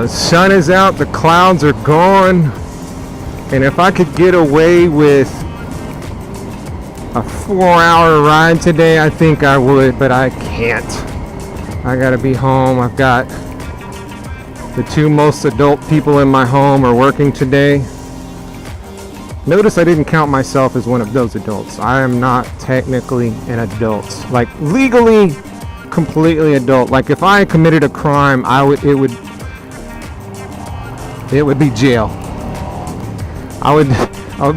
The sun is out, the clouds are gone, and if I could get away with a 4-hour ride today, I think I would, but I can't. I gotta be home. I've got the two most adult people in my home are working today. Notice I didn't count myself as one of those adults. I am not technically an adult, like legally completely adult. Like if I committed a crime, it would be jail. I would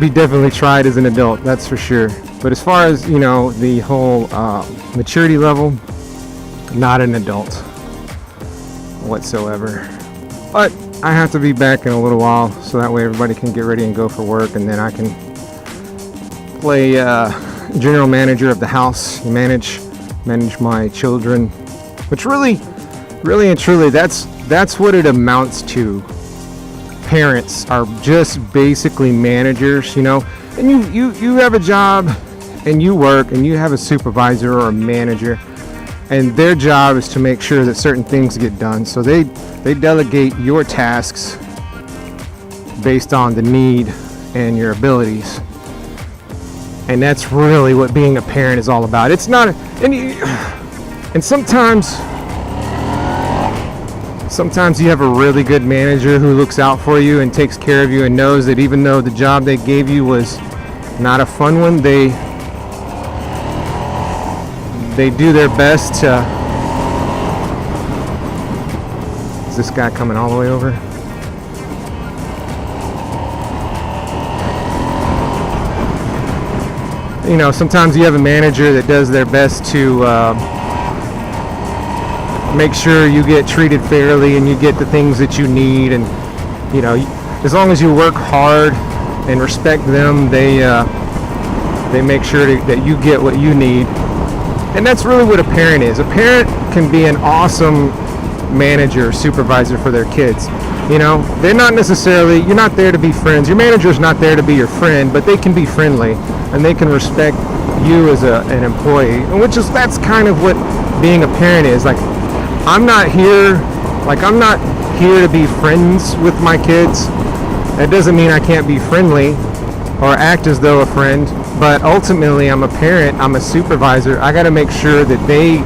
be definitely tried as an adult, that's for sure. But as far as, the whole maturity level, not an adult whatsoever. But I have to be back in a little while, so that way everybody can get ready and go for work, and then I can play general manager of the house, manage my children, which really and truly, that's what it amounts to. Parents are just basically managers, and you have a job and you work and you have a supervisor or a manager, and their job is to make sure that certain things get done. So they delegate your tasks based on the need and your abilities, and that's really what being a parent is all about. It's not, and sometimes you have a really good manager who looks out for you and takes care of you and knows that even though the job they gave you was not a fun one, they do their best to... Is this guy coming all the way over? Sometimes you have a manager that does their best to make sure you get treated fairly and you get the things that you need, and as long as you work hard and respect them, they make sure that you get what you need. And that's really what a parent is. A parent can be an awesome manager, supervisor for their kids. They're not necessarily, you're not there to be friends. Your manager's not there to be your friend, but they can be friendly and they can respect you as an employee, that's kind of what being a parent is. Like, I'm not here to be friends with my kids. That doesn't mean I can't be friendly or act as though a friend, but ultimately I'm a parent, I'm a supervisor. I gotta make sure that they,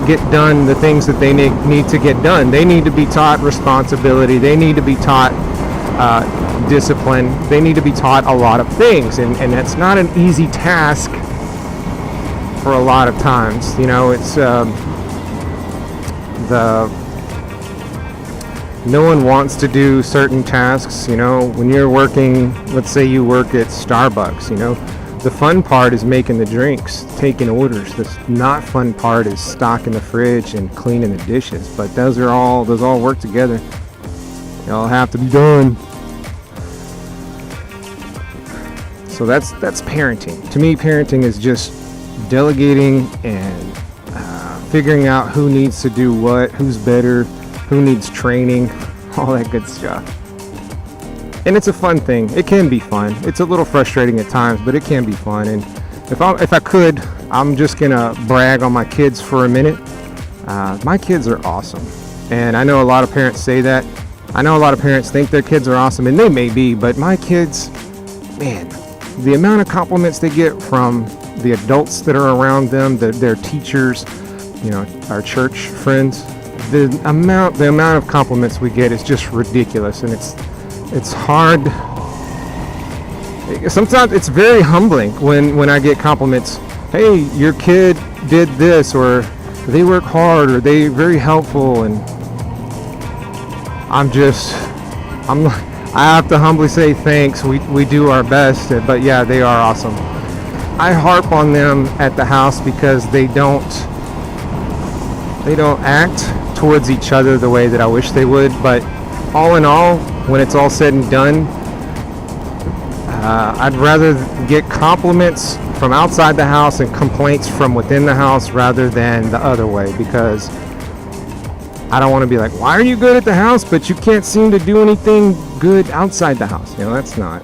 get done the things that they need to get done. They need to be taught responsibility. They need to be taught discipline. They need to be taught a lot of things, and that's not an easy task for a lot of times. It's no one wants to do certain tasks. When you're working, let's say you work at Starbucks, the fun part is making the drinks, taking orders. The not fun part is stocking the fridge and cleaning the dishes. But those all work together. They all have to be done. So that's parenting. To me, parenting is just delegating and figuring out who needs to do what, who's better, who needs training, all that good stuff. And it's a fun thing. It can be fun. It's a little frustrating at times, but it can be fun. And if I could, I'm just gonna brag on my kids for a minute. My kids are awesome. And I know a lot of parents say that. I know a lot of parents think their kids are awesome, and they may be, but my kids, man, the amount of compliments they get from the adults that are around them, their teachers, our church friends, the amount of compliments we get is just ridiculous, and it's hard. Sometimes it's very humbling when I get compliments. Hey, your kid did this, or they work hard, or they're very helpful, and I have to humbly say thanks. We do our best, but yeah, they are awesome. I harp on them at the house because they don't act towards each other the way that I wish they would. But all in all, when it's all said and done, I'd rather get compliments from outside the house and complaints from within the house rather than the other way, because I don't want to be like, why are you good at the house but you can't seem to do anything good outside the house? That's not